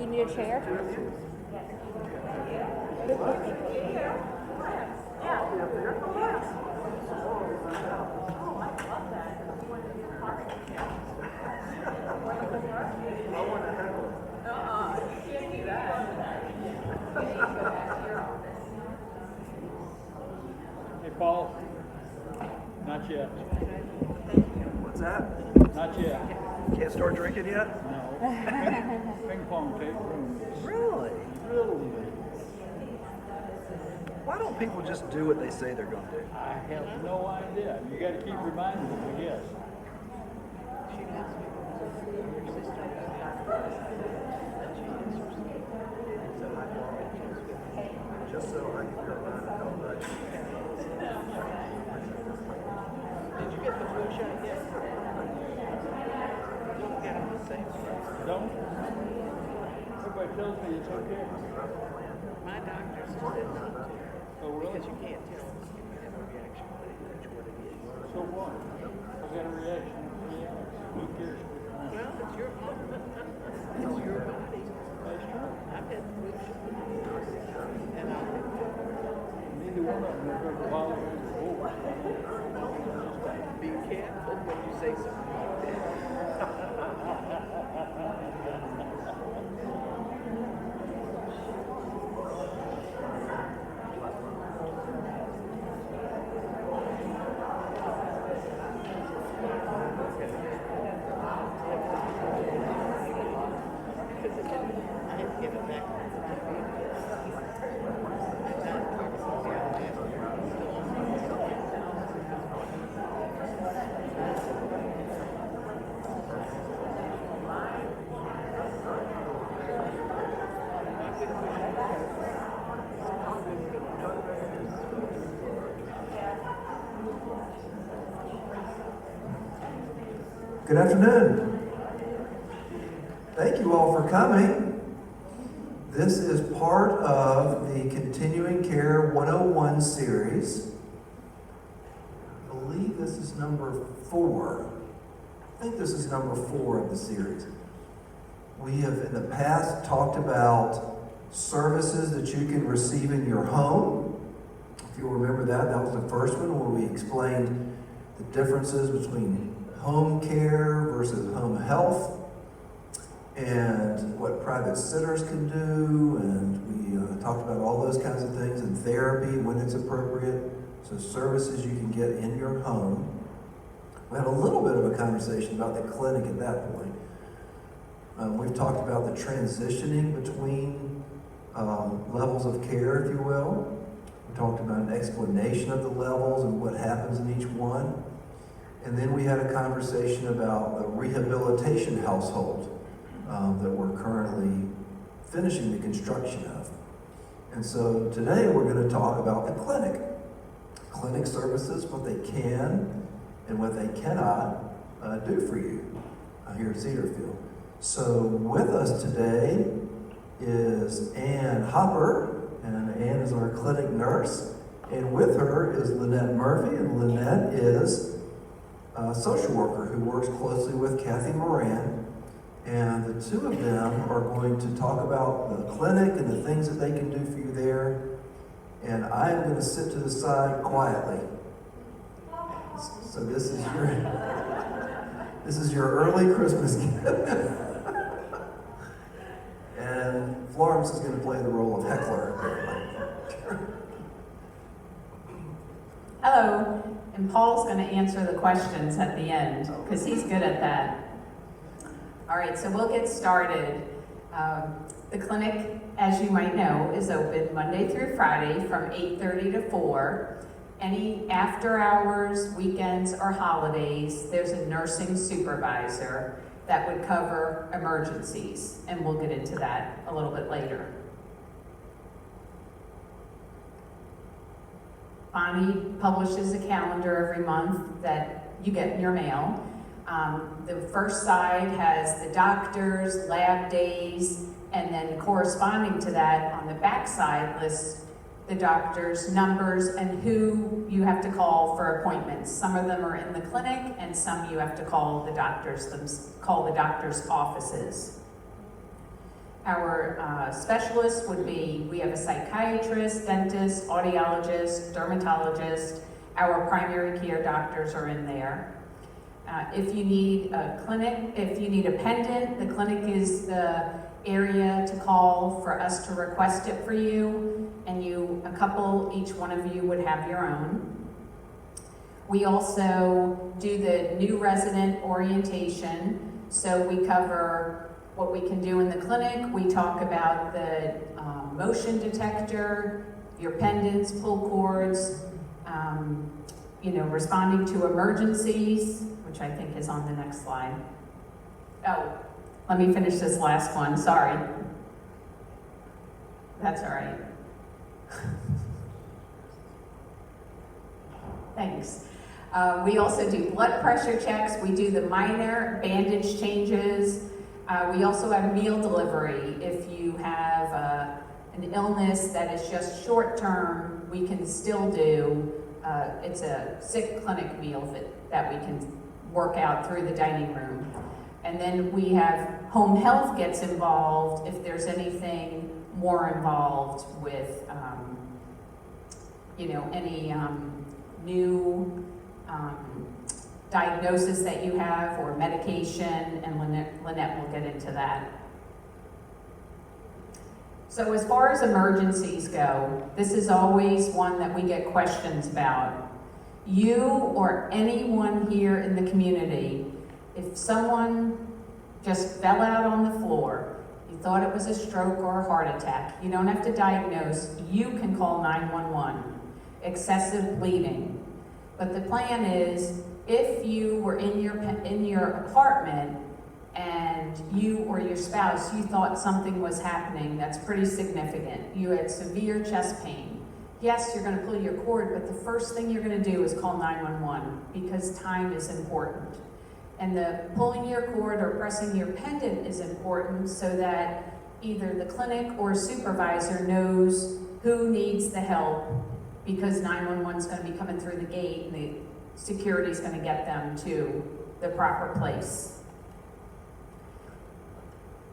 you need a chair? Hey, Paul. Not yet. What's that? Not yet. Can't start drinking yet? No. Ping pong tape room. Really? Really? Why don't people just do what they say they're going to do? I have no idea. You got to keep reminding them, I guess. Just so I can be reminded how much. Did you get the flu shot yet? Don't get them the same. Don't? Everybody tells me it's okay. My doctor said not to. Oh, really? Because you can't tell if you have a reaction when it knows what it is. So what? I got a reaction. Yeah. Who cares? Well, it's your fault. It's your body. That's true. I've had the flu shot. And I Neither one of them are going to bother me. be careful when you say something like that. I had to give it back. Good afternoon. Thank you all for coming. This is part of the Continuing Care 101 series. I believe this is number 4. I think this is number 4 of the series. We have in the past talked about services that you can receive in your home. If you'll remember that was the first one where we explained the differences between home care versus home health, and what private sitters can do, and we talked about all those kinds of things, and therapy when it's appropriate, so services you can get in your home. We had a little bit of a conversation about the clinic at that point. We've talked about the transitioning between levels of care, if you will. We talked about an explanation of the levels and what happens in each one. And then we had a conversation about the rehabilitation household that we're currently finishing the construction of. And so today we're going to talk about the clinic. Clinic services, what they can and what they cannot do for you here at Cedarfield. So with us today is Ann Hopper, and Ann is our clinic nurse. And with her is Lynette Murphy, and Lynette is a social worker who works closely with Kathy Moran, and the two of them are going to talk about the clinic and the things that they can do for you there. And I'm going to sit to the side quietly. So this is your early Christmas gift. And Florence is going to play the role of heckler, apparently. Hello, and Paul's going to answer the questions at the end, because he's good at that. All right, so we'll get started. The clinic, as you might know, is open Monday through Friday from 8:30 to 4. Any after hours, weekends, or holidays, there's a nursing supervisor that would cover emergencies, and we'll get into that a little bit later. Bonnie publishes a calendar every month that you get in your mail. The first side has the doctors, lab days, and then corresponding to that on the back side lists the doctor's numbers and who you have to call for appointments. Some of them are in the clinic, and some you have to call the doctor's offices. Our specialists would be, we have a psychiatrist, dentist, audiologist, dermatologist. Our primary care doctors are in there. If you need a clinic, if you need a pendant, the clinic is the area to call for us to request it for you, and each one of you would have your own. We also do the new resident orientation, so we cover what we can do in the clinic. We talk about the motion detector, your pendants, pull cords, responding to emergencies, which I think is on the next slide. Oh, let me finish this last one, sorry. That's all right. Thanks. We also do blood pressure checks. We do the minor bandage changes. We also have meal delivery. If you have an illness that is just short term, we can still do, it's a sick clinic meal that we can work out through the dining room. And then we have home health gets involved if there's anything more involved with, any new diagnosis that you have or medication, and Lynette will get into that. So as far as emergencies go, this is always one that we get questions about. You or anyone here in the community, if someone just fell out on the floor, you thought it was a stroke or a heart attack, you don't have to diagnose, you can call 911. Excessive bleeding. But the plan is, if you were in your apartment and you or your spouse, you thought something was happening that's pretty significant, you had severe chest pain, yes, you're going to pull your cord, but the first thing you're going to do is call 911 because time is important. And the pulling your cord or pressing your pendant is important so that either the clinic or supervisor knows who needs the help, because 911 is going to be coming through the gate and the security is going to get them to the proper place.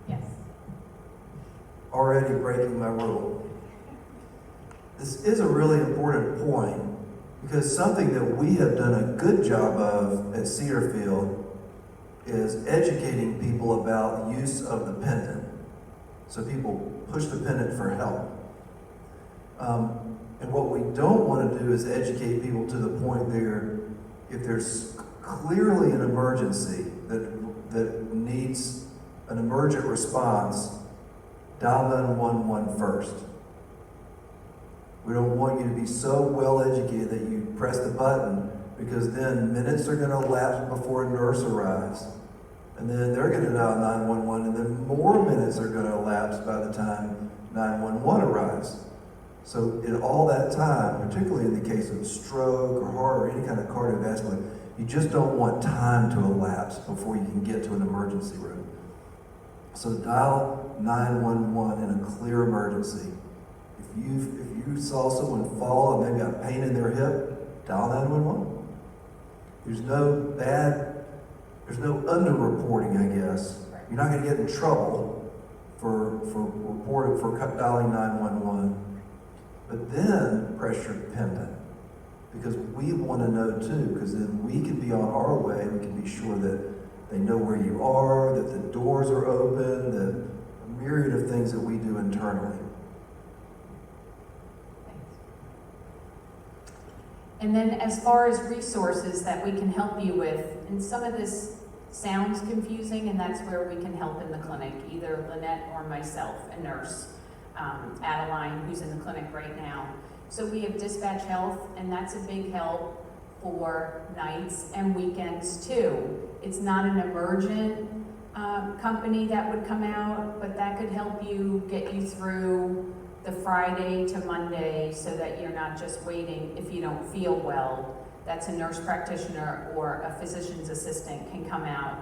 Yes? Already breaking my rule. This is a really important point, because something that we have done a good job of at Cedarfield is educating people about the use of the pendant. So people push the pendant for help. And what we don't want to do is educate people to the point there, if there's clearly an emergency that needs an emergent response, dial 911 first. We don't want you to be so well educated that you press the button, because then minutes are going to elapse before a nurse arrives. And then they're going to dial 911, and then more minutes are going to elapse by the time 911 arrives. So in all that time, particularly in the case of a stroke or heart or any kind of cardiovascular, you just don't want time to elapse before you can get to an emergency room. So dial 911 in a clear emergency. If you saw someone fall and they've got pain in their hip, dial 911. There's no underreporting, I guess. You're not going to get in trouble for dialing 911. But then press your pendant, because we want to know too, because then we can be on our way. We can be sure that they know where you are, that the doors are open, that a myriad of things that we do internally. And then as far as resources that we can help you with, and some of this sounds confusing, and that's where we can help in the clinic, either Lynette or myself, a nurse. Adeline, who's in the clinic right now. So we have Dispatch Health, and that's a big help for nights and weekends too. It's not an emergent company that would come out, but that could help you get you through the Friday to Monday so that you're not just waiting if you don't feel well. That's a nurse practitioner or a physician's assistant can come out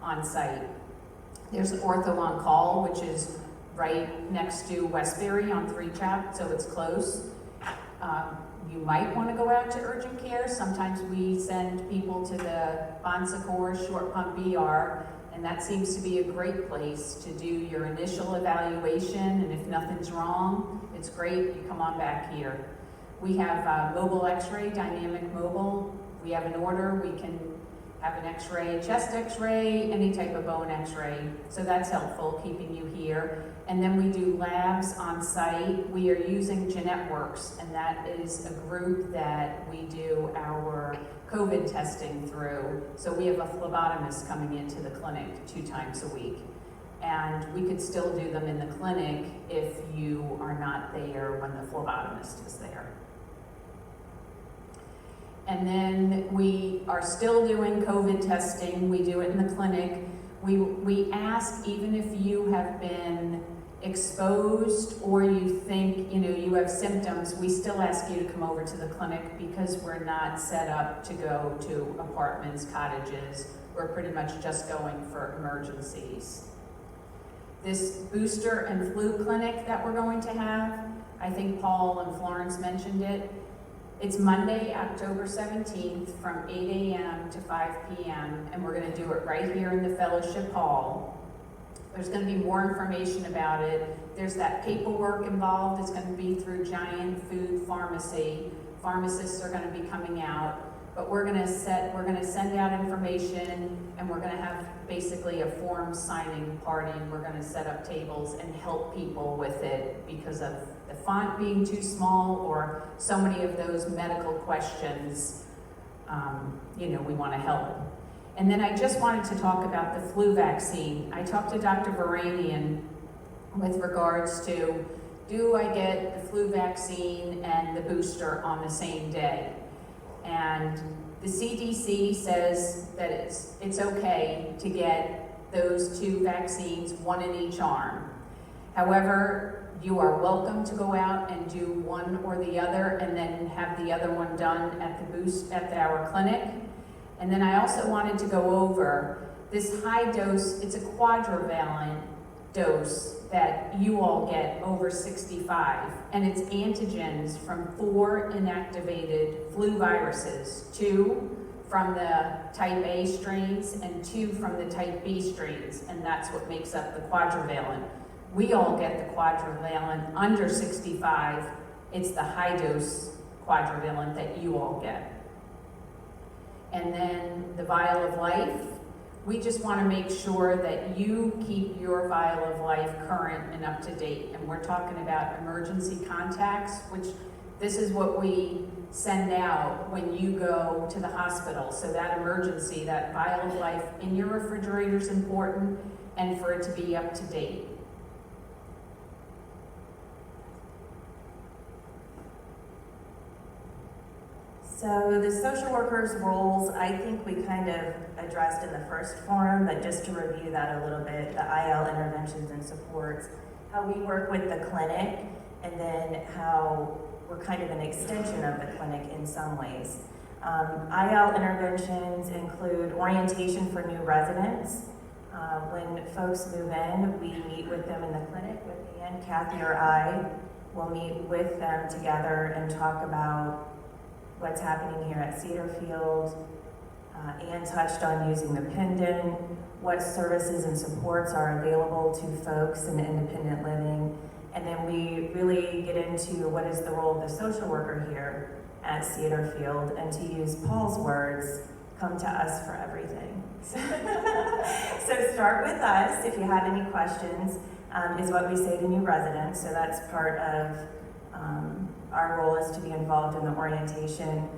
on site. There's Ortho on Call, which is right next to Westbury on 3 Chap, so it's close. You might want to go out to urgent care. Sometimes we send people to the Bon Secours Short Pump ER, and that seems to be a great place to do your initial evaluation, and if nothing's wrong, it's great, you come on back here. We have mobile x-ray, dynamic mobile. We have an order, we can have an x-ray, chest x-ray, any type of bone x-ray. So that's helpful, keeping you here. And then we do labs on site. We are using GenetWorks, and that is a group that we do our COVID testing through. So we have a phlebotomist coming into the clinic 2 times a week. And we could still do them in the clinic if you are not there when the phlebotomist is there. And then we are still doing COVID testing. We do it in the clinic. We ask, even if you have been exposed or you think, you have symptoms, we still ask you to come over to the clinic because we're not set up to go to apartments, cottages. We're pretty much just going for emergencies. This booster and flu clinic that we're going to have, I think Paul and Florence mentioned it. It's Monday, October 17th from 8 a.m. to 5 p.m. and we're going to do it right here in the Fellowship Hall. There's going to be more information about it. There's that paperwork involved. It's going to be through Giant Food Pharmacy. Pharmacists are going to be coming out, but we're going to send out information, and we're going to have basically a form signing party. We're going to set up tables and help people with it because of the font being too small or so many of those medical questions. We want to help. And then I just wanted to talk about the flu vaccine. I talked to Dr. Varanian with regards to, do I get the flu vaccine and the booster on the same day? And the CDC says that it's okay to get those 2 vaccines, 1 in each arm. However, you are welcome to go out and do one or the other and then have the other one done at our clinic. And then I also wanted to go over this high dose. It's a quadrivalent dose that you all get over 65, and it's antigens from 4 inactivated flu viruses, 2 from the type A strains and 2 from the type B strains, and that's what makes up the quadrivalent. We all get the quadrivalent under 65. It's the high dose quadrivalent that you all get. And then the vial of life, we just want to make sure that you keep your vial of life current and up to date. And we're talking about emergency contacts, which this is what we send out when you go to the hospital. So that emergency, that vial of life in your refrigerator is important, and for it to be up to date. So the social workers' roles, I think we kind of addressed in the first forum, but just to review that a little bit, the IL interventions and supports, how we work with the clinic, and then how we're kind of an extension of the clinic in some ways. IL interventions include orientation for new residents. When folks move in, we meet with them in the clinic with Ann, Kathy, or I. We'll meet with them together and talk about what's happening here at Cedarfield. Ann touched on using the pendant, what services and supports are available to folks in independent living, and then we really get into what is the role of the social worker here at Cedarfield, and to use Paul's words, come to us for everything. So start with us if you have any questions, is what we say to new residents, so that's part of our role is to be involved in the orientation.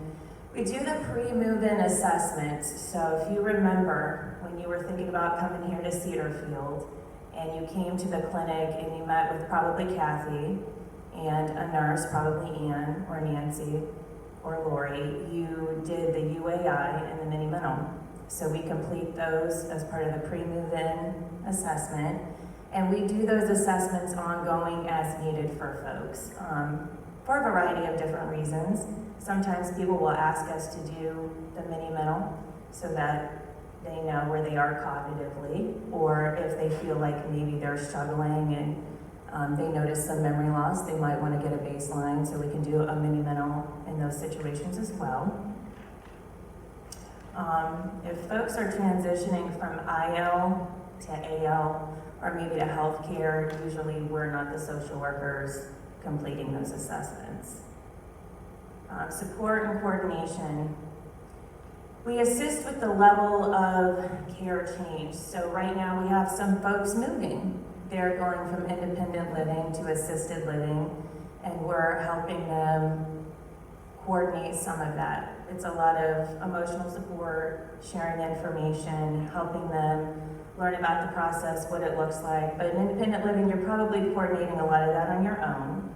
We do the pre-move-in assessment. So if you remember when you were thinking about coming here to Cedarfield and you came to the clinic and you met with probably Kathy and a nurse, probably Ann or Nancy or Lori, you did the UAI and the mini-minimum. So we complete those as part of the pre-move-in assessment. And we do those assessments ongoing as needed for folks. For a variety of different reasons. Sometimes people will ask us to do the mini-mental so that they know where they are cognitively, or if they feel like maybe they're struggling and They notice some memory loss, they might want to get a baseline, so we can do a mini mental in those situations as well. If folks are transitioning from IL to AL or maybe to healthcare, usually we're not the social workers completing those assessments. Support and coordination. We assist with the level of care change. So right now we have some folks moving. They're going from independent living to assisted living, and we're helping them coordinate some of that. It's a lot of emotional support, sharing information, helping them learn about the process, what it looks like. But in independent living, you're probably coordinating a lot of that on your own.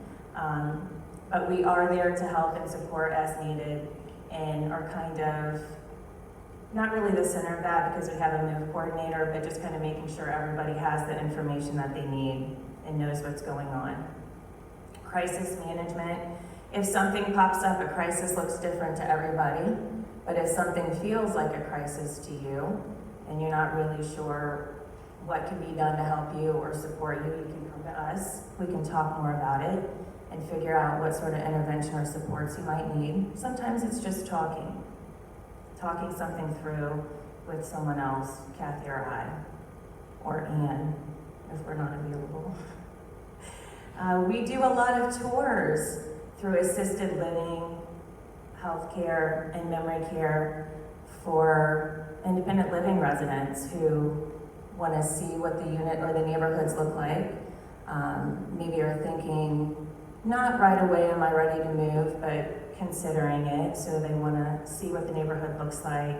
But we are there to help and support as needed, and are kind of not really the center of that because we have a move coordinator, but just kind of making sure everybody has the information that they need and knows what's going on. Crisis management. If something pops up, a crisis looks different to everybody, but if something feels like a crisis to you and you're not really sure what can be done to help you or support you, you can come to us. We can talk more about it and figure out what sort of intervention or supports you might need. Sometimes it's just talking something through with someone else, Kathy or I, or Ann, if we're not available. We do a lot of tours through assisted living, healthcare, and memory care for independent living residents who want to see what the unit or the neighborhoods look like. Maybe are thinking, not right away am I ready to move, but considering it, so they want to see what the neighborhood looks like.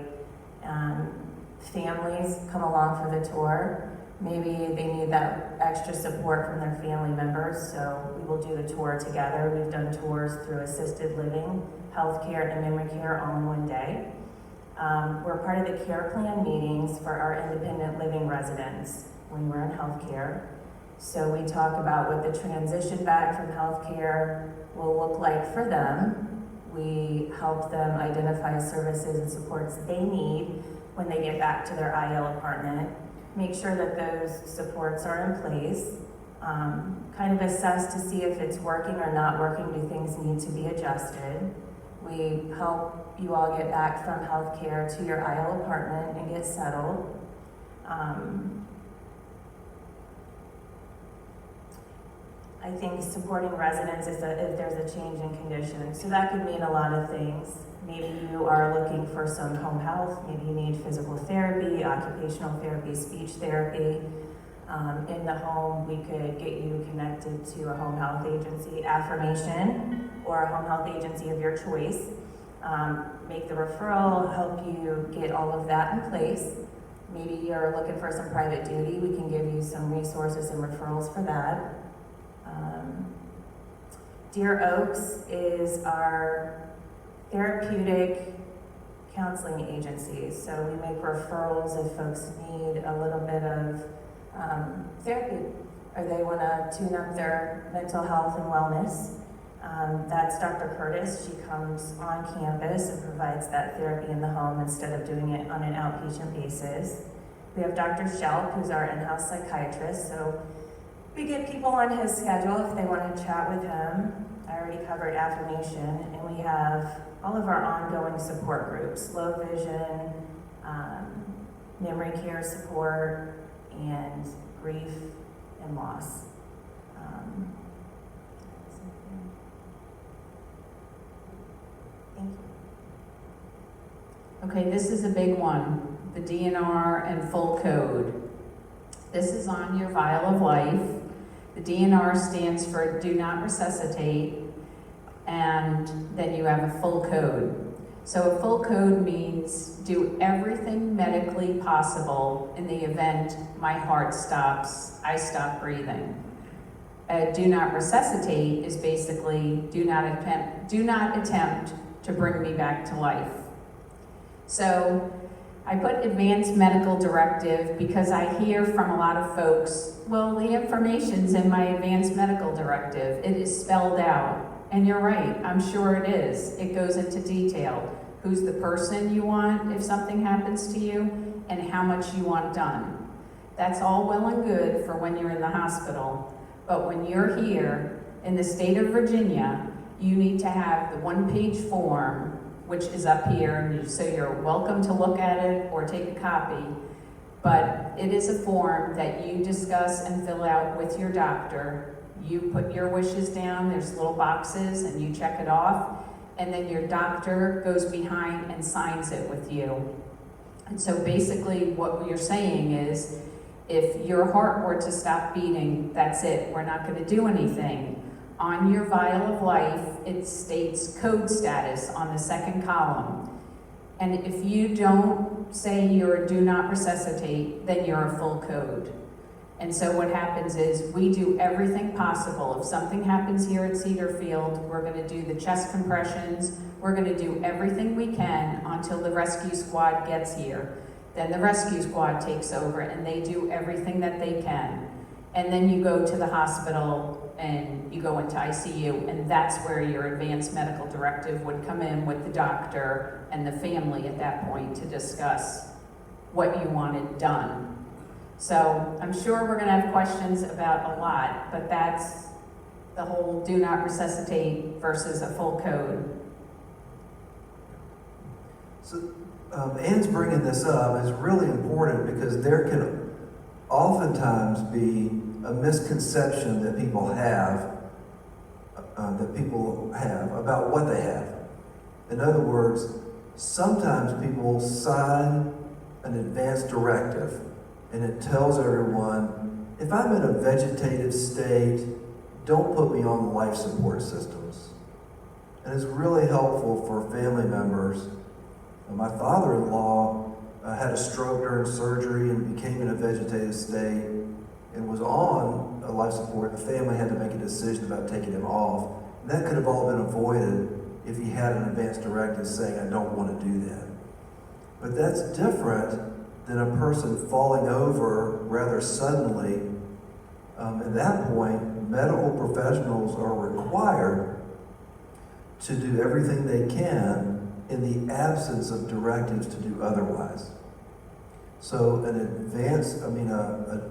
Families come along for the tour. Maybe they need that extra support from their family members, so we will do the tour together. We've done tours through assisted living, healthcare, and memory care all in one day. We're part of the care plan meetings for our independent living residents when we're in healthcare. So we talk about what the transition back from healthcare will look like for them. We help them identify services and supports they need when they get back to their IL apartment. Make sure that those supports are in place. Kind of assess to see if it's working or not working. Do things need to be adjusted? We help you all get back from healthcare to your IL apartment and get settled. I think supporting residents is if there's a change in condition. So that could mean a lot of things. Maybe you are looking for some home health. Maybe you need physical therapy, occupational therapy, speech therapy. In the home, we could get you connected to a home health agency, Affirmation, or a home health agency of your choice. Make the referral, help you get all of that in place. Maybe you're looking for some private duty. We can give you some resources and referrals for that. Deer Oaks is our therapeutic counseling agency. So we make referrals if folks need a little bit of therapy or they want to tune up their mental health and wellness. That's Dr. Curtis. She comes on campus and provides that therapy in the home instead of doing it on an outpatient basis. We have Dr. Shelp, who's our in-house psychiatrist. So we get people on his schedule if they want to chat with him. I already covered Affirmation, and we have all of our ongoing support groups, low vision, memory care support, and grief and loss. Thank you. Okay, this is a big one, the DNR and full code. This is on your vial of life. The DNR stands for do not resuscitate, and then you have a full code. So a full code means do everything medically possible in the event my heart stops, I stop breathing. Do not resuscitate is basically do not attempt to bring me back to life. So I put advanced medical directive because I hear from a lot of folks, well, the information's in my advanced medical directive. It is spelled out. And you're right, I'm sure it is. It goes into detail. Who's the person you want if something happens to you, and how much you want done. That's all well and good for when you're in the hospital. But when you're here in the state of Virginia, you need to have the one-page form, which is up here, and so you're welcome to look at it or take a copy. But it is a form that you discuss and fill out with your doctor. You put your wishes down, there's little boxes, and you check it off. And then your doctor goes behind and signs it with you. And so basically what you're saying is, if your heart were to stop beating, that's it, we're not gonna do anything. On your vial of life, it states code status on the second column. And if you don't say you're do not resuscitate, then you're a full code. And so what happens is we do everything possible. If something happens here at Cedarfield, we're gonna do the chest compressions, we're gonna do everything we can until the rescue squad gets here. Then the rescue squad takes over and they do everything that they can. And then you go to the hospital and you go into ICU, and that's where your advanced medical directive would come in with the doctor and the family at that point to discuss what you wanted done. So I'm sure we're gonna have questions about a lot, but that's the whole do not resuscitate versus a full code. So, Ann's bringing this up is really important because there can oftentimes be a misconception that people have about what they have. In other words, sometimes people sign an advance directive and it tells everyone, if I'm in a vegetative state, don't put me on life support systems. And it's really helpful for family members. My father-in-law had a stroke during surgery and became in a vegetative state and was on a life support. The family had to make a decision about taking him off. And that could have all been avoided if he had an advance directive saying, I don't want to do that. But that's different than a person falling over rather suddenly. At that point, medical professionals are required to do everything they can in the absence of directives to do otherwise. So an a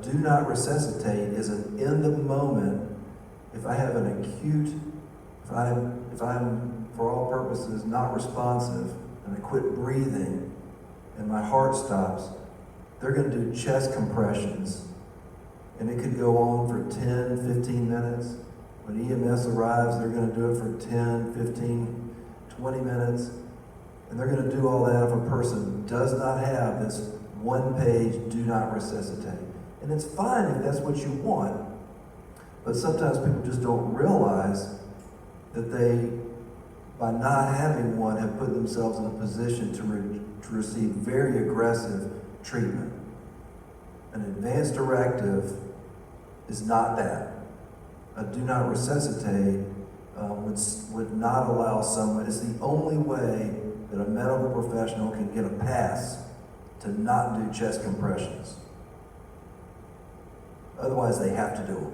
do not resuscitate is an in the moment. If I have an acute, if I'm for all purposes not responsive and I quit breathing and my heart stops, they're going to do chest compressions. And it could go on for 10, 15 minutes. When EMS arrives, they're going to do it for 10, 15, 20 minutes. And they're going to do all that if a person does not have this one-page do not resuscitate. And it's fine if that's what you want, but sometimes people just don't realize that they, by not having one, have put themselves in a position to receive very aggressive treatment. An advance directive is not that. A do not resuscitate would not allow someone, it's the only way that a medical professional can get a pass to not do chest compressions. Otherwise, they have to do them.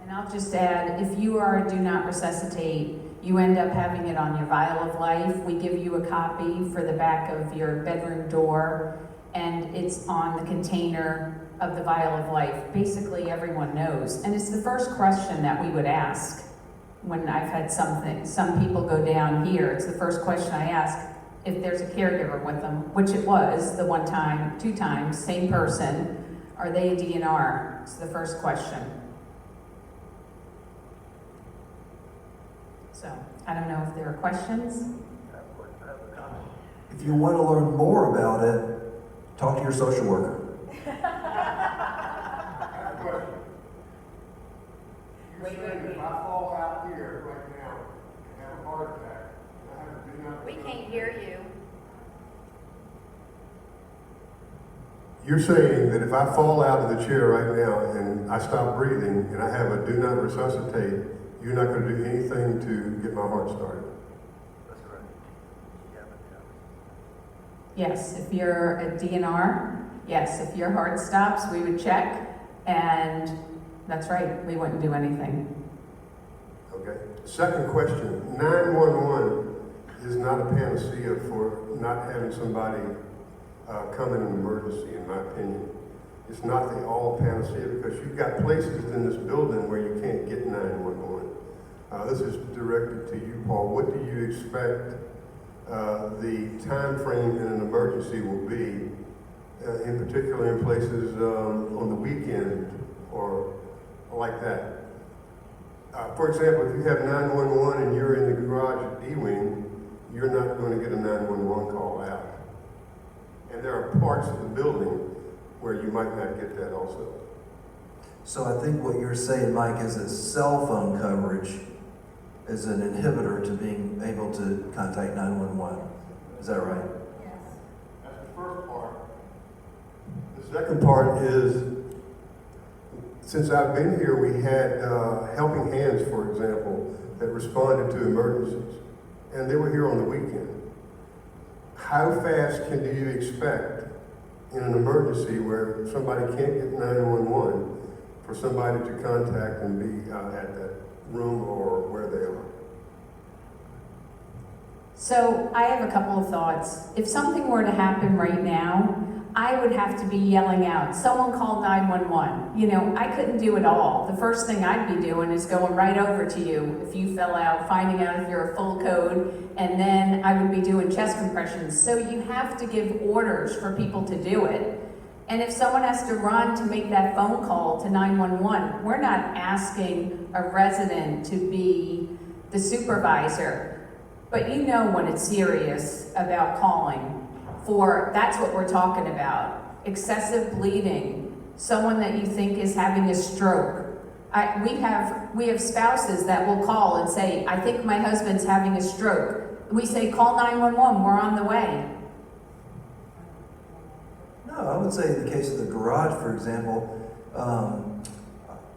And I'll just add, if you are a do not resuscitate, you end up having it on your vial of life. We give you a copy for the back of your bedroom door, and it's on the container of the vial of life. Basically, everyone knows. And it's the first question that we would ask when I've had some people go down here. It's the first question I ask if there's a caregiver with them, which it was the one time, 2 times, same person. Are they a DNR? It's the first question. So, I don't know if there are questions. If you want to learn more about it, talk to your social worker. You're saying if I fall out here right now and have a heart attack, I have to do nothing. We can't hear you. You're saying that if I fall out of the chair right now and I stop breathing and I have a do not resuscitate, you're not going to do anything to get my heart started? That's correct. Yes, if you're a DNR, yes, if your heart stops, we would check, and that's right, we wouldn't do anything. Okay. Second question, 911 is not a panacea for not having somebody come in an emergency, in my opinion. It's not the all panacea, because you've got places in this building where you can't get 911. This is directed to you, Paul. What do you expect the time frame in an emergency will be, in particular in places on the weekend or like that? For example, if you have 911 and you're in the garage at D-Wing, you're not going to get a 911 call out. And there are parts of the building where you might not get that also. So I think what you're saying, Mike, is that cell phone coverage is an inhibitor to being able to contact 911. Is that right? That's the first part. The second part is, since I've been here, we had Helping Hands, for example, that responded to emergencies. And they were here on the weekend. How fast do you expect in an emergency where somebody can't get 911 for somebody to contact and be at that room or where they are? So I have a couple of thoughts. If something were to happen right now, I would have to be yelling out, someone call 911. You know, I couldn't do it all. The first thing I'd be doing is going right over to you if you fell out, finding out if you're a full code, and then I would be doing chest compressions. So you have to give orders for people to do it. And if someone has to run to make that phone call to 911, we're not asking a resident to be the supervisor. But you know when it's serious about calling. That's what we're talking about. Excessive bleeding, someone that you think is having a stroke. We have spouses that will call and say, I think my husband's having a stroke. We say, call 911, we're on the way. No, I would say in the case of the garage, for example,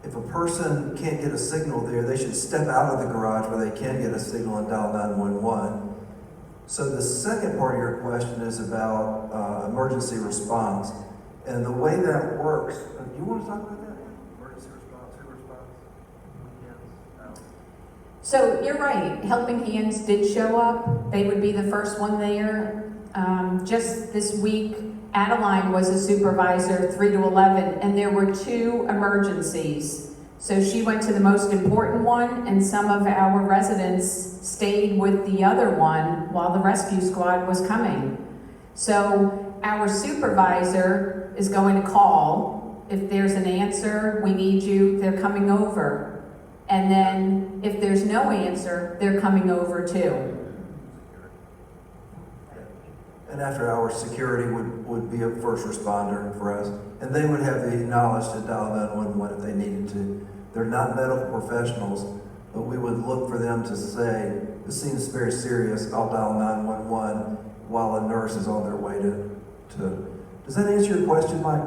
if a person can't get a signal there, they should step out of the garage where they can get a signal and dial 911. So the second part of your question is about emergency response. And the way that works, do you want to talk about that? Emergency response, who responds? Yes. So you're right, Helping Hands did show up. They would be the first one there. Just this week, Adeline was a supervisor, 3 to 11, and there were 2 emergencies. So she went to the most important one, and some of our residents stayed with the other one while the rescue squad was coming. So our supervisor is going to call. If there's an answer, we need you, they're coming over. And then if there's no answer, they're coming over too. And after hours, security would be a first responder for us. And they would have the knowledge to dial 911 if they needed to. They're not medical professionals, but we would look for them to say, this seems very serious, I'll dial 911 while a nurse is on their way to. Does that answer your question, Mike?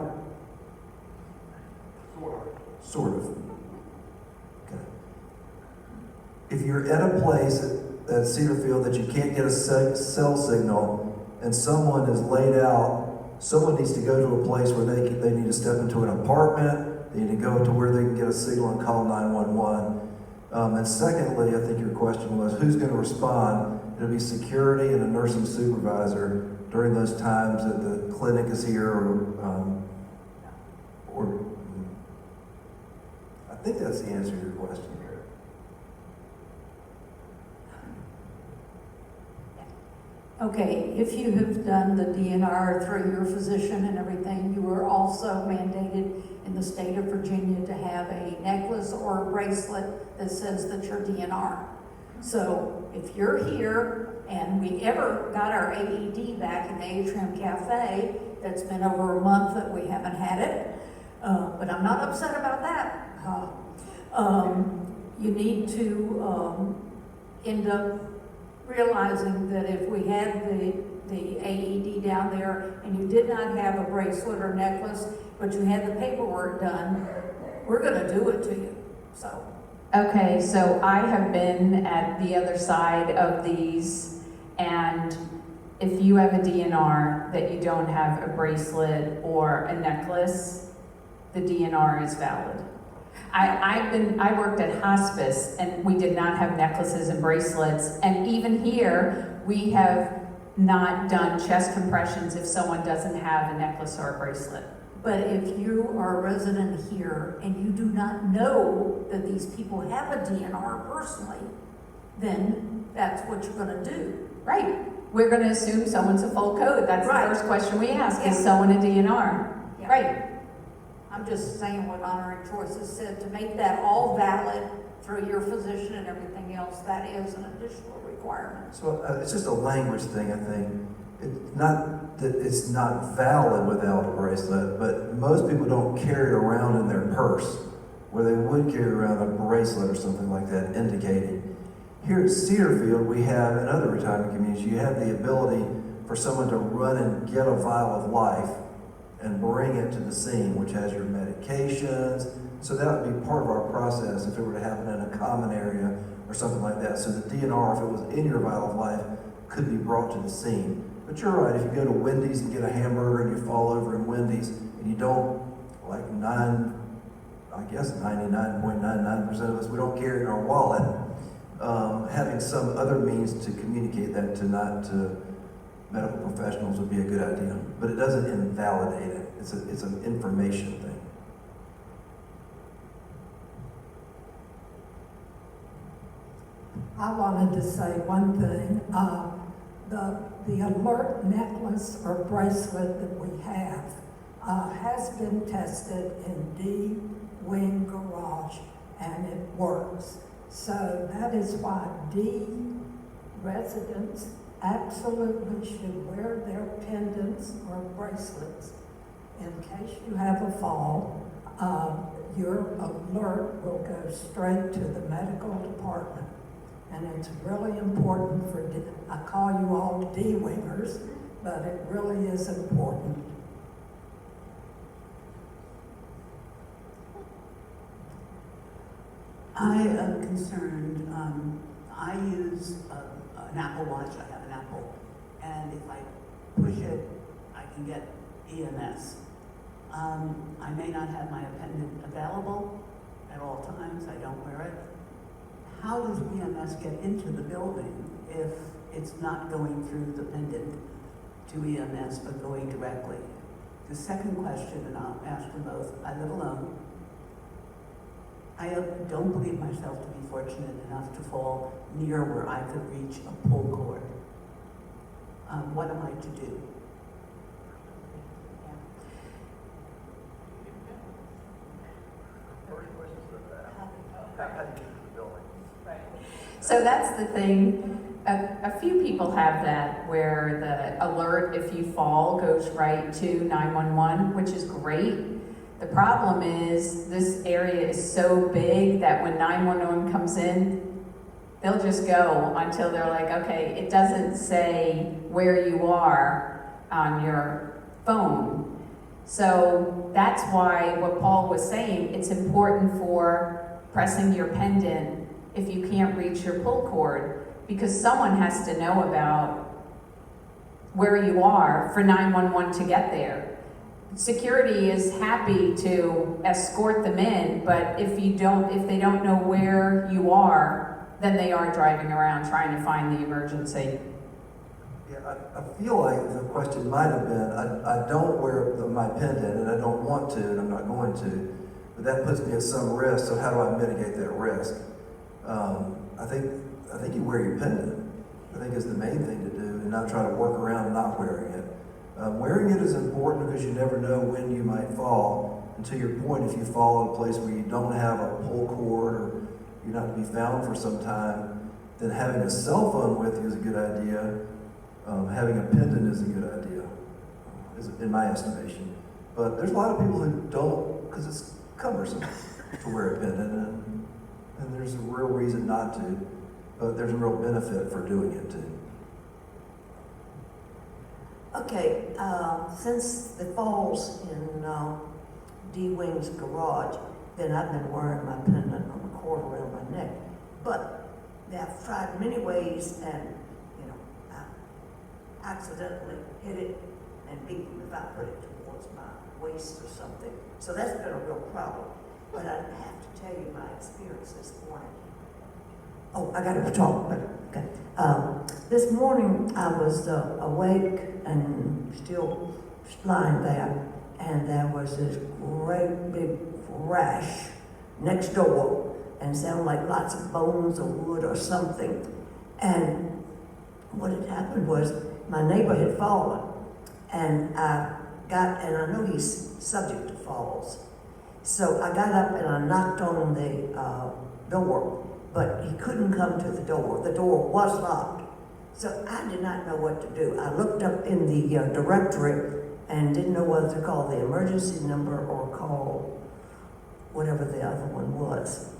Sort of. Okay. If you're at a place at Cedar Field that you can't get a cell signal and someone is laid out, someone needs to go to a place where they need to step into an apartment, they need to go to where they can get a signal and call 911. And secondly, I think your question was, who's going to respond? It'll be security and a nursing supervisor during those times that the clinic is here or I think that's the answer to your question here. Okay, if you have done the DNR through your physician and everything, you are also mandated in the state of Virginia to have a necklace or a bracelet that says that you're DNR. So if you're here and we ever got our AED back in the Atrium Cafe, that's been over a month that we haven't had it, but I'm not upset about that. You need to end up realizing that if we had the AED down there and you did not have a bracelet or necklace, but you had the paperwork done, we're going to do it to you. So. Okay, so I have been at the other side of these, and if you have a DNR that you don't have a bracelet or a necklace, the DNR is valid. I worked at hospice and we did not have necklaces and bracelets, and even here we have not done chest compressions if someone doesn't have a necklace or a bracelet. But if you are a resident here and you do not know that these people have a DNR personally, then that's what you're gonna do. Right. We're gonna assume someone's a full code. That's the Right. first question we ask, is Yeah. someone a DNR? Yeah. Right. I'm just saying what Honoring Choices said, to make that all valid through your physician and everything else, that is an additional requirement. So it's just a language thing, I think. It's not that it's not valid without a bracelet, but most people don't carry it around in their purse, where they would carry around a bracelet or something like that indicating. Here at Cedarfield, we have, in other retirement communities, you have the ability for someone to run and get a vial of life and bring it to the scene, which has your medications. So that would be part of our process if it were to happen in a common area or something like that. So the DNR, if it was in your vial of life, could be brought to the scene. But you're right, if you go to Wendy's and get a hamburger and you fall over in Wendy's and you don't, like 99.99% of us, we don't carry it in our wallet. Having some other means to communicate that to medical professionals would be a good idea, but it doesn't invalidate it. It's an information thing. I wanted to say one thing. The alert necklace or bracelet that we have has been tested in D Wing Garage, and it works. So that is why D residents absolutely should wear their pendants or bracelets in case you have a fall. Your alert will go straight to the medical department. And it's really important for, I call you all D-wingers, but it really is important. I am concerned, I use an Apple Watch, I have an Apple, and if I push it, I can get EMS. I may not have my pendant available at all times, I don't wear it. How does EMS get into the building if it's not going through the pendant to EMS, but going directly? The second question, and I'll ask them both, I live alone. I don't believe myself to be fortunate enough to fall near where I could reach a pull cord. What am I to do? So that's the thing. A few people have that where the alert, if you fall, goes right to 911, which is great. The problem is this area is so big that when 911 comes in, they'll just go until they're like, okay, it doesn't say where you are on your phone. So that's why what Paul was saying, it's important for pressing your pendant if you can't reach your pull cord, because someone has to know about where you are for 911 to get there. Security is happy to escort them in, but if they don't know where you are, then they are driving around trying to find the emergency. Yeah, I feel like the question might have been, I don't wear my pendant and I don't want to and I'm not going to, but that puts me at some risk, so how do I mitigate that risk? I think you wear your pendant. I think is the main thing to do, and not try to work around not wearing it. Wearing it is important because you never know when you might fall. And to your point, if you fall in a place where you don't have a pull cord or you're not to be found for some time, then having a cell phone with you is a good idea. Having a pendant is a good idea, in my estimation. But there's a lot of people who don't, because it's cumbersome to wear a pendant, and there's a real reason not to, but there's a real benefit for doing it too. Okay, since the falls in D-Wing's garage, then I've been wearing my pendant on the cord around my neck. But I've tried many ways, and I accidentally hit it and beat it if I put it towards my waist or something. So that's been a real problem. But I have to tell you my experience this morning. Oh, I got to talk, but okay. This morning I was awake and still lying there, and there was this great big crash next door, and sounded like lots of bones or wood or something. And what had happened was my neighbor had fallen, and I know he's subject to falls. So I got up and I knocked on the door, but he couldn't come to the door. The door was locked. So I did not know what to do. I looked up in the directory and didn't know whether to call the emergency number or call whatever the other one was.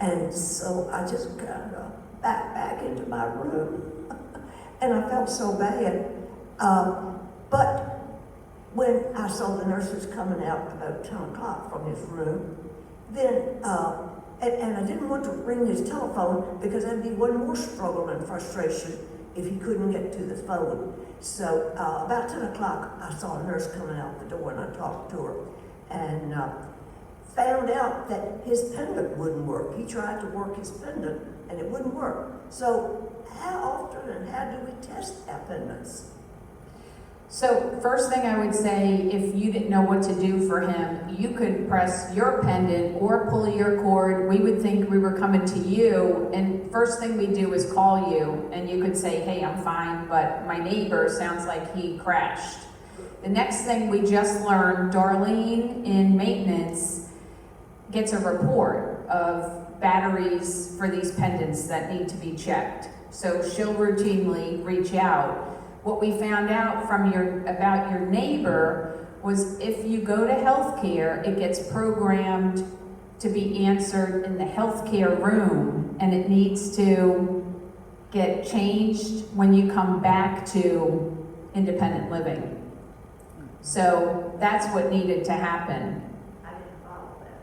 And so I just kind of back into my room. And I felt so bad. But when I saw the nurses coming out about 10 o'clock from his room, then, and I didn't want to ring his telephone because that'd be one more struggle and frustration if he couldn't get to the phone. So about 10 o'clock, I saw a nurse coming out the door and I talked to her and found out that his pendant wouldn't work. He tried to work his pendant and it wouldn't work. So how often and how do we test our pendants? So first thing I would say, if you didn't know what to do for him, you could press your pendant or pull your cord. We would think we were coming to you, and first thing we do is call you, and you could say, hey, I'm fine, but my neighbor sounds like he crashed. The next thing we just learned, Darlene in maintenance gets a report of batteries for these pendants that need to be checked. So she'll routinely reach out. What we found out from about your neighbor was if you go to healthcare, it gets programmed to be answered in the healthcare room, and it needs to get changed when you come back to independent living. So that's what needed to happen. I didn't follow that.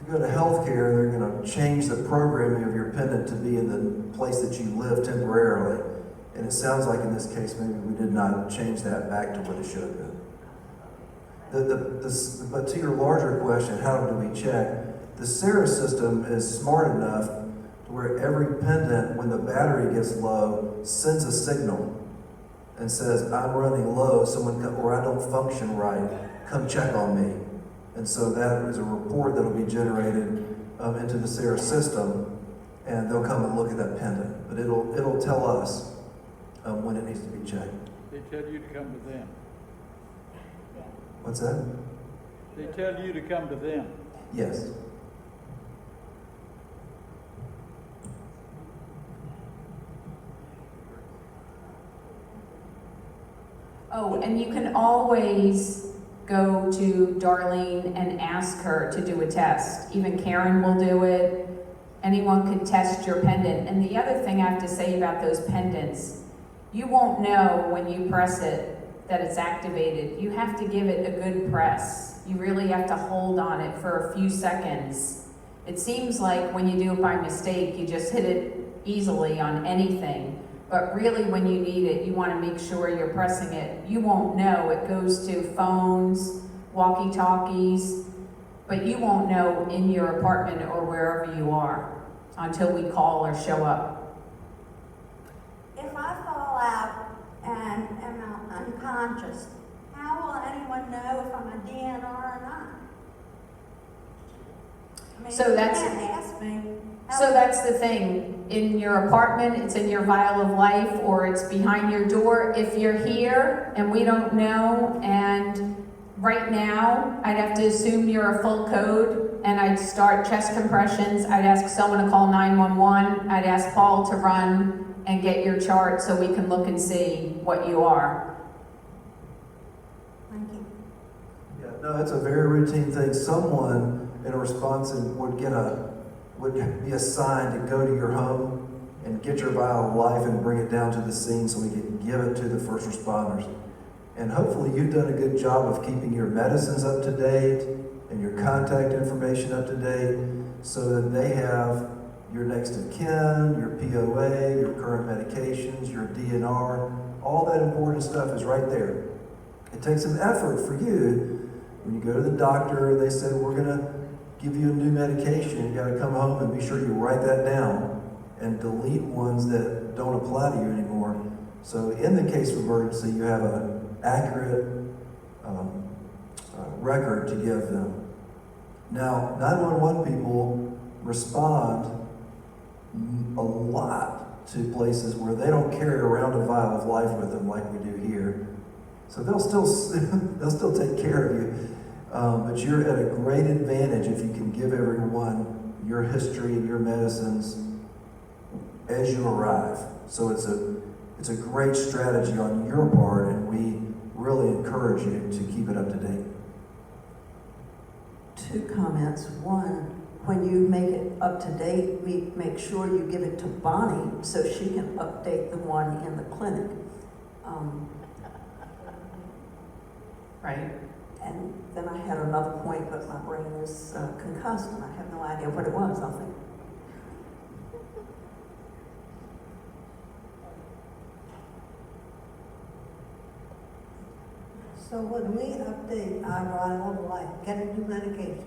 If you go to healthcare, they're going to change the programming of your pendant to be in the place that you live temporarily. And it sounds like in this case, maybe we did not change that back to what it should have been. But to your larger question, how do we check? The Sarah system is smart enough to where every pendant, when the battery gets low, sends a signal and says, I'm running low, or I don't function right, come check on me. And so that is a report that will be generated into the Sarah system, and they'll come and look at that pendant. But it'll tell us when it needs to be checked. They tell you to come to them. What's that? They tell you to come to them. Yes. Oh, and you can always go to Darlene and ask her to do a test. Even Karen will do it. Anyone can test your pendant. And the other thing I have to say about those pendants, you won't know when you press it that it's activated. You have to give it a good press. You really have to hold on it for a few seconds. It seems like when you do it by mistake, you just hit it easily on anything. But really when you need it, you want to make sure you're pressing it. You won't know. It goes to phones, walkie-talkies, but you won't know in your apartment or wherever you are until we call or show up. If I fall out and am unconscious, how will anyone know if I'm a DNR or not? I mean, So that's- you can't ask me. So that's the thing. In your apartment, it's in your vial of life, or it's behind your door. If you're here and we don't know, and right now, I'd have to assume you're a full code, and I'd start chest compressions. I'd ask someone to call 911. I'd ask Paul to run and get your chart so we can look and see what you are. Thank you. Yeah, no, it's a very routine thing. Someone in a response would be assigned to go to your home and get your vial of life and bring it down to the scene so we can give it to the first responders. And hopefully you've done a good job of keeping your medicines up to date and your contact information up to date so that they have your next of kin, your POA, your current medications, your DNR, all that important stuff is right there. It takes some effort for you. When you go to the doctor, they say, we're gonna give you a new medication, you gotta come home and be sure you write that down and delete ones that don't apply to you anymore. So in the case of emergency, you have an accurate record to give them. Now, 911 people respond a lot to places where they don't carry around a vial of life with them like we do here. So they'll still take care of you, but you're at a great advantage if you can give everyone your history and your medicines as you arrive. So it's a great strategy on your part, and we really encourage you to keep it up to date. 2 comments. One, when you make it up to date, we make sure you give it to Bonnie so she can update the one in the clinic. Right? And then I had another point, but my brain is concussed and I have no idea what it was, I think. So when we update our vial of life, get a new medication,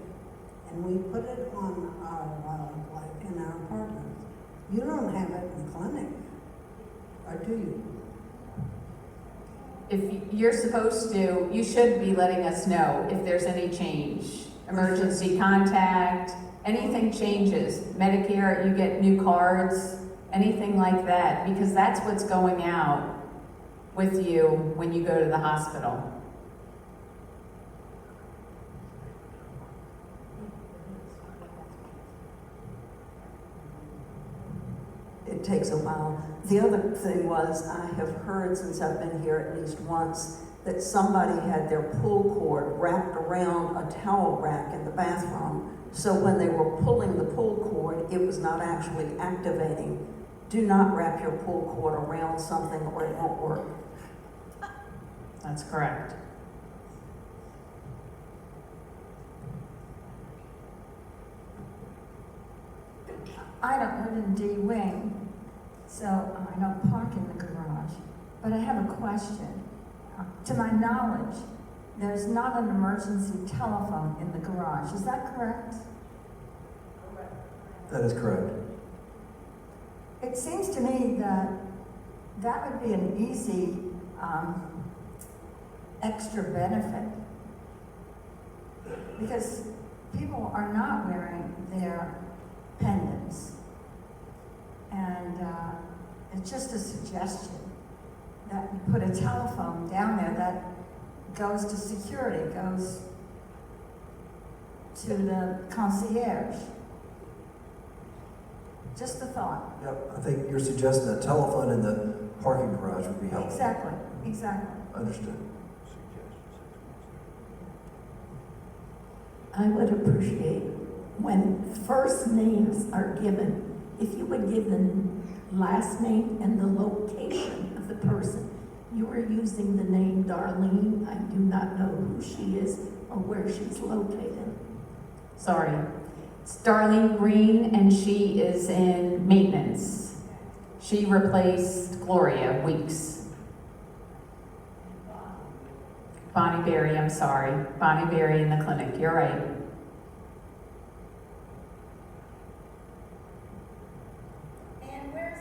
and we put it on our vial of life in our apartments, you don't have it in the clinic, or do you? If you're supposed to, you should be letting us know if there's any change. Emergency contact, anything changes. Medicare, you get new cards, anything like that, because that's what's going out with you when you go to the hospital. It takes a while. The other thing was, I have heard since I've been here at least once, that somebody had their pull cord wrapped around a towel rack in the bathroom. So when they were pulling the pull cord, it was not actually activating. Do not wrap your pull cord around something or it won't work. That's correct. I don't live in D Wing, so I don't park in the garage. But I have a question. To my knowledge, there's not an emergency telephone in the garage. Is that correct? That is correct. It seems to me that that would be an easy extra benefit, because people are not wearing their pendants. And it's just a suggestion that you put a telephone down there that goes to security, goes to the concierge. Just a thought. Yep, I think you're suggesting a telephone in the parking garage would be helpful. Exactly, exactly. Understood. I would appreciate when first names are given, if you would give the last name and the location of the person. You are using the name Darlene. I do not know who she is or where she's located. Sorry. It's Darlene Green, and she is in maintenance. She replaced Gloria Weeks. Bonnie Berry, I'm sorry. Bonnie Berry in the clinic, you're right. And where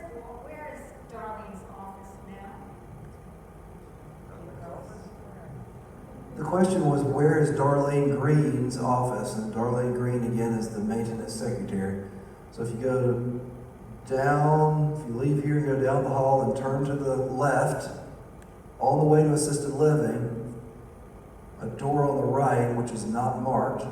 is Darlene's office now? The question was, where is Darlene Green's office? And Darlene Green, again, is the maintenance secretary. So if you go down, if you leave here, go down the hall and turn to the left, all the way to assisted living, a door on the right, which is not marked.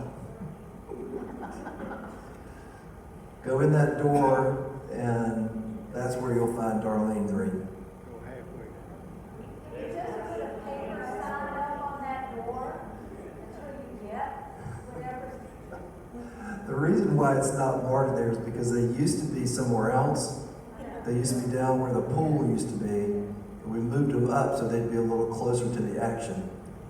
Go in that door, and that's where you'll find Darlene Green. Go halfway. You just put a paper sign up on that door until you get whatever. The reason why it's not marked there is because they used to be somewhere else. They used to be down where the pool used to be. And we moved them up so they'd be a little closer to the action.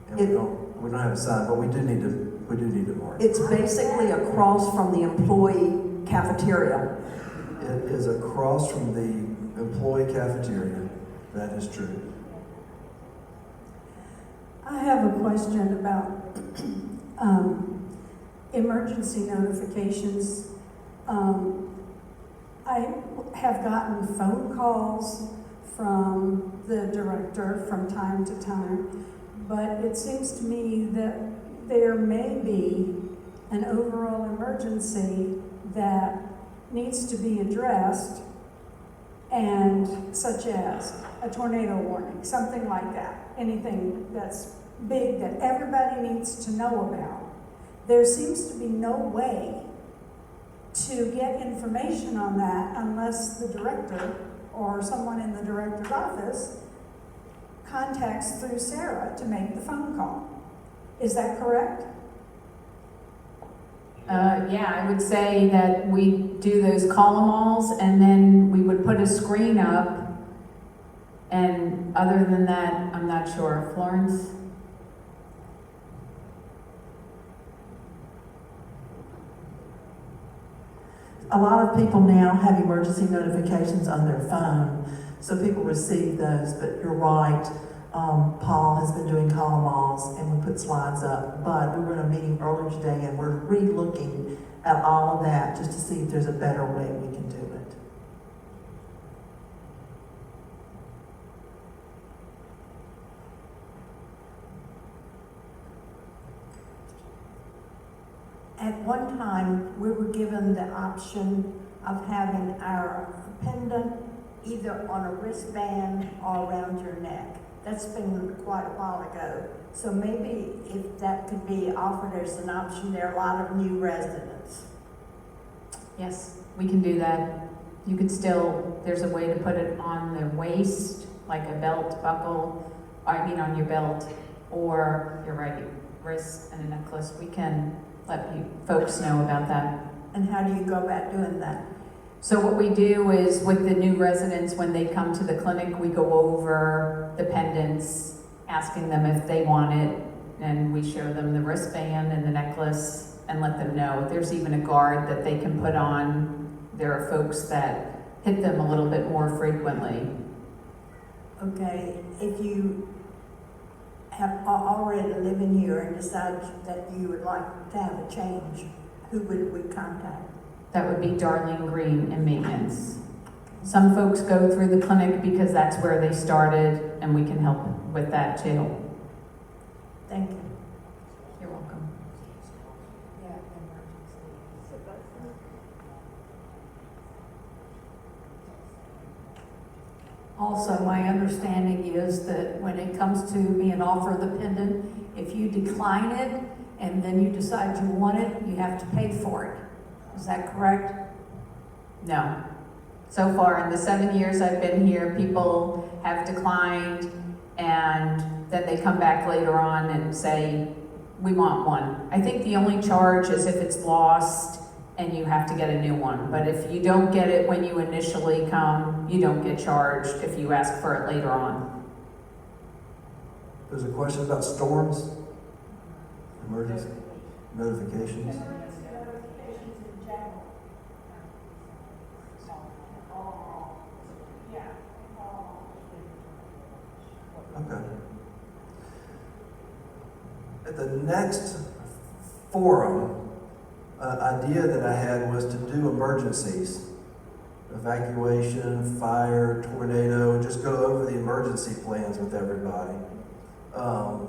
And we don't have a sign, but we do need to mark. It's basically across from the employee cafeteria. It is across from the employee cafeteria. That is true. I have a question about emergency notifications. I have gotten phone calls from the director from time to time, but it seems to me that there may be an overall emergency that needs to be addressed, and such as a tornado warning, something like that, anything that's big that everybody needs to know about. There seems to be no way to get information on that unless the director or someone in the director's office contacts through Sarah to make the phone call. Is that correct? Yeah, I would say that we do those call-em-alls, and then we would put a screen up, and other than that, I'm not sure. Florence? A lot of people now have emergency notifications on their phone, so people receive those, but you're right. Paul has been doing call-em-alls, and we put slides up, but we were in a meeting earlier today, and we're re-looking at all of that just to see if there's a better way we can do it. At one time, we were given the option of having our pendant either on a wristband or around your neck. That's been quite a while ago. So maybe if that could be offered as an option, there are a lot of new residents. Yes, we can do that. You could still, there's a way to put it on the waist, like a belt buckle, on your belt, or, you're right, wrist and a necklace. We can let you folks know about that. And how do you go about doing that? So what we do is with the new residents, when they come to the clinic, we go over the pendants, asking them if they want it, and we show them the wristband and the necklace and let them know. There's even a guard that they can put on. There are folks that hit them a little bit more frequently. Okay, if you have already living here and decide that you would like to have a change, who would we contact? That would be Darlene Green in maintenance. Some folks go through the clinic because that's where they started, and we can help with that too. Thank you. You're welcome. Also, my understanding is that when it comes to being offered the pendant, if you decline it and then you decide you want it, you have to pay for it. Is that correct? No. So far, in the 7 years I've been here, people have declined, and then they come back later on and say, we want one. I think the only charge is if it's lost and you have to get a new one. But if you don't get it when you initially come, you don't get charged if you ask for it later on. There's a question about storms, emergency notifications. Okay. At the next forum, idea that I had was to do emergencies, evacuation, fire, tornado, and just go over the emergency plans with everybody. But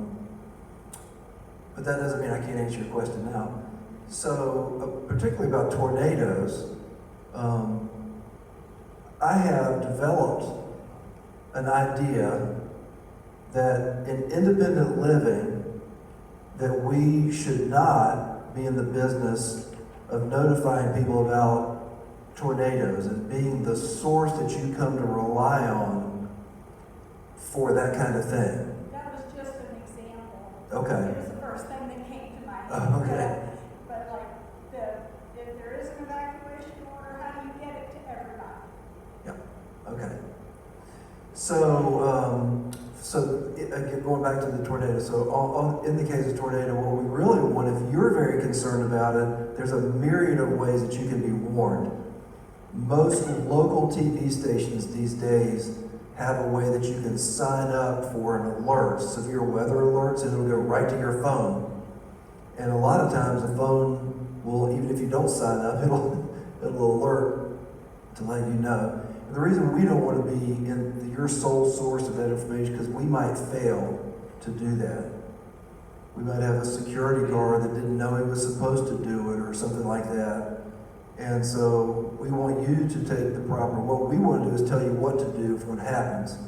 that doesn't mean I can't answer your question now. So, particularly about tornadoes, I have developed an idea that in independent living, that we should not be in the business of notifying people about tornadoes and being the source that you come to rely on for that kind of thing. That was just an example. Okay. It was the first thing that came to mind. Okay. But if there is an evacuation order, how do you get it to everybody? Yeah. Okay. So again, going back to the tornado. So in the case of tornado, what we really want, if you're very concerned about it, there's a myriad of ways that you can be warned. Most local TV stations these days have a way that you can sign up for an alert, severe weather alerts, and it'll go right to your phone. And a lot of times the phone will, even if you don't sign up, it'll alert to let you know. The reason we don't want to be in your sole source of that information, because we might fail to do that. We might have a security guard that didn't know he was supposed to do it or something like that. And so we want you to take the proper, what we want to do is tell you what to do if one happens,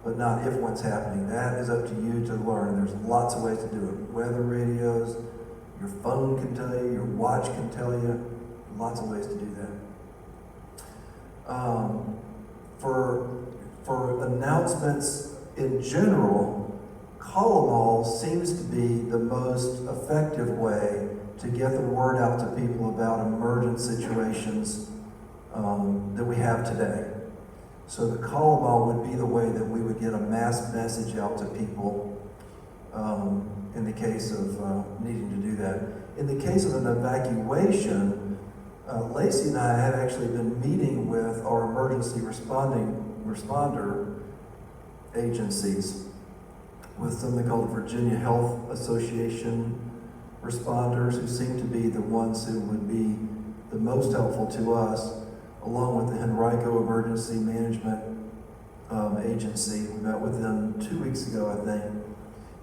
but not if one's happening. That is up to you to learn. There's lots of ways to do it. Weather radios, your phone can tell you, your watch can tell you, lots of ways to do that. For announcements in general, Call-a-Mall seems to be the most effective way to get the word out to people about emergent situations that we have today. So the Call-a-Mall would be the way that we would get a mass message out to people in the case of needing to do that. In the case of an evacuation, Lacey and I have actually been meeting with our emergency responder agencies, with something called the Virginia Health Association responders, who seem to be the ones who would be the most helpful to us, along with the Henrico Emergency Management Agency. We met with them 2 weeks ago, I think.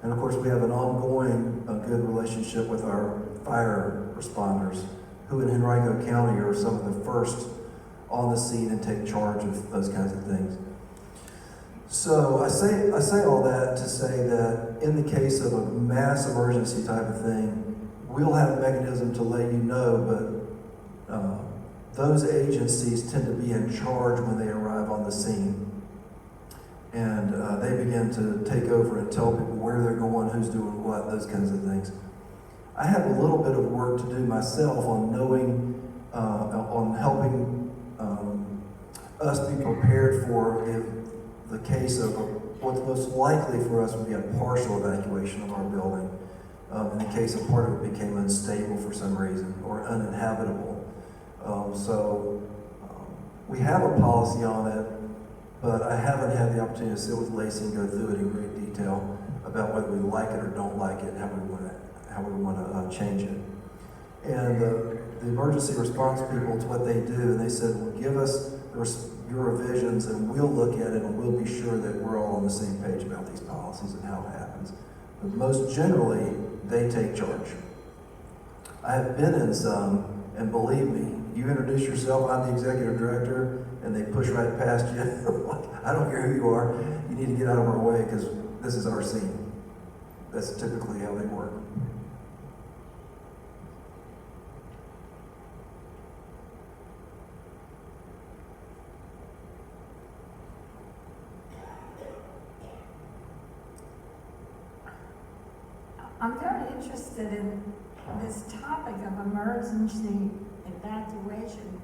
And of course, we have an ongoing good relationship with our fire responders, who in Henrico County are some of the first on the scene and take charge of those kinds of things. So I say all that to say that in the case of a mass emergency type of thing, we'll have a mechanism to let you know, but those agencies tend to be in charge when they arrive on the scene. And they begin to take over and tell people where they're going, who's doing what, those kinds of things. I have a little bit of work to do myself on knowing, on helping us be prepared for if the case of what's most likely for us would be a partial evacuation of our building. In the case of part of it became unstable for some reason or uninhabitable. We have a policy on it, but I haven't had the opportunity to sit with Lacey and go through it in great detail about whether we like it or don't like it and how we want to change it. And the emergency response people, it's what they do, and they said, well, give us your revisions and we'll look at it and we'll be sure that we're all on the same page about these policies and how it happens. But most generally, they take charge. I have been in some, and believe me, you introduce yourself, I'm the executive director, and they push right past you. I don't care who you are, you need to get out of our way because this is our scene. That's typically how they work. I'm very interested in this topic of emergency evacuation,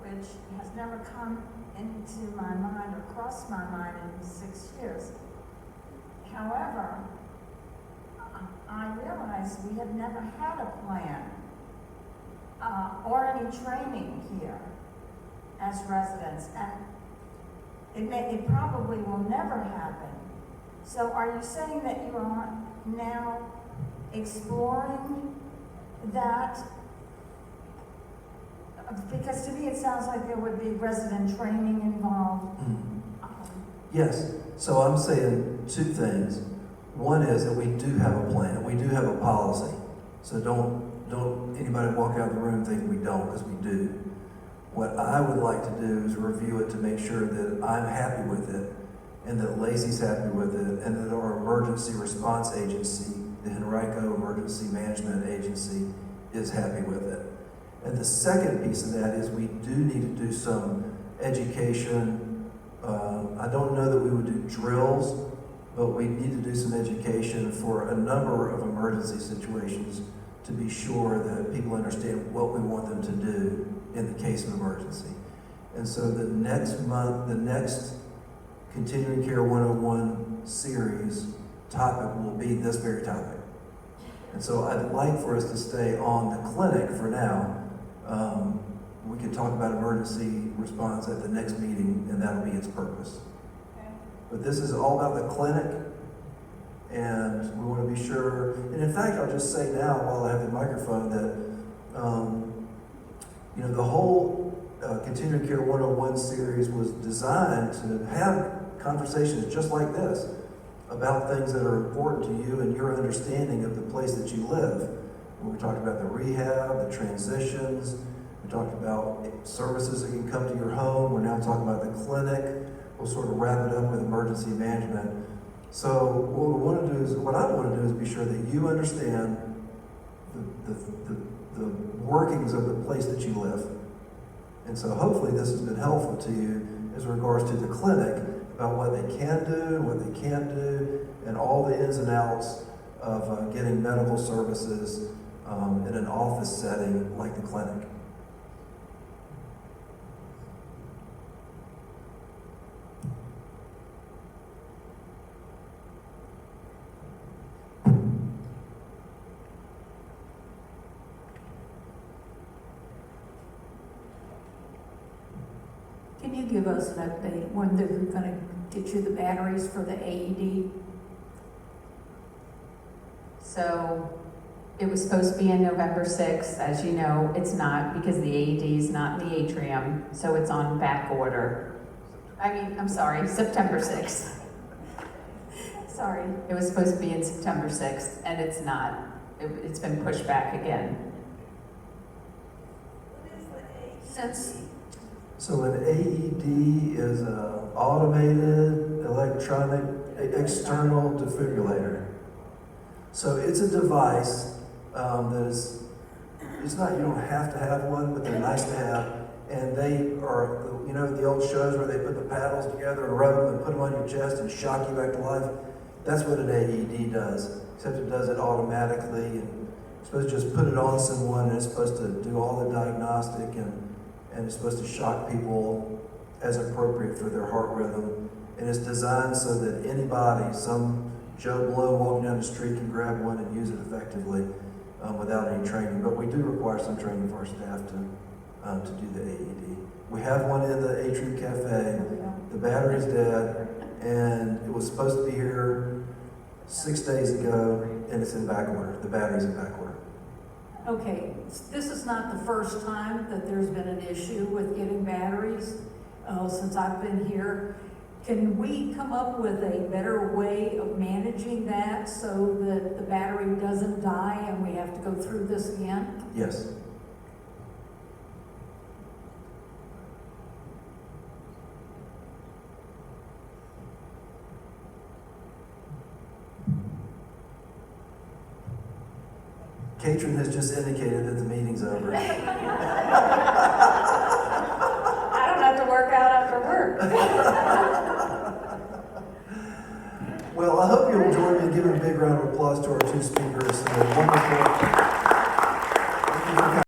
which has never come into my mind or crossed my mind in 6 years. However, I realize we have never had a plan or any training here as residents, and it probably will never happen. So are you saying that you are now exploring that? Because to me it sounds like there would be resident training involved. Yes, so I'm saying two things. One is that we do have a plan, we do have a policy. So don't anybody walk out of the room thinking we don't, because we do. What I would like to do is review it to make sure that I'm happy with it, and that Lacey's happy with it, and that our emergency response agency, the Henrico Emergency Management Agency, is happy with it. And the second piece of that is we do need to do some education. I don't know that we would do drills, but we need to do some education for a number of emergency situations to be sure that people understand what we want them to do in the case of emergency. And so the next month, the next Continuing Care 101 series topic will be this very topic. And so I'd like for us to stay on the clinic for now. We can talk about emergency response at the next meeting, and that'll be its purpose. Okay. But this is all about the clinic, and we want to be sure. And in fact, I'll just say now, while I have the microphone, that the whole Continuing Care 101 series was designed to have conversations just like this about things that are important to you and your understanding of the place that you live. We talked about the rehab, the transitions, we talked about services that can come to your home, we're now talking about the clinic. We'll sort of wrap it up with emergency management. So what I want to do is be sure that you understand the workings of the place that you live. And so hopefully this has been helpful to you as regards to the clinic, about what they can do, what they can't do, and all the ins and outs of getting medical services in an office setting like the clinic. Can you give us an update when they're gonna get you the batteries for the AED? So it was supposed to be in November 6th, as you know, it's not because the AED is not in the atrium, so it's on back order. I'm sorry, September 6th. Sorry, it was supposed to be in September 6th, and it's not. It's been pushed back again. Since, So an AED is an automated electronic external defibrillator. So it's a device that is, it's not, you don't have to have one, but they're nice to have. And they are, you know, the old shows where they put the paddles together and rub them and put them on your chest and shock you back to life. That's what an AED does, except it does it automatically. And you're supposed to just put it on someone, and it's supposed to do all the diagnostic, and it's supposed to shock people as appropriate for their heart rhythm. And it's designed so that anybody, some Joe Blow walking down the street, can grab one and use it effectively without any training. But we do require some training for our staff to do the AED. We have one in the Atrium Cafe. The battery's dead, and it was supposed to be here 6 days ago, and it's in back order. The battery's in back order. okay, this is not the first time that there's been an issue with getting batteries since I've been here. Can we come up with a better way of managing that so that the battery doesn't die and we have to go through this again? Yes. Katrin has just indicated that the meeting's over. I don't have to work out after work. Well, I hope you'll join me in giving a big round of applause to our two speakers.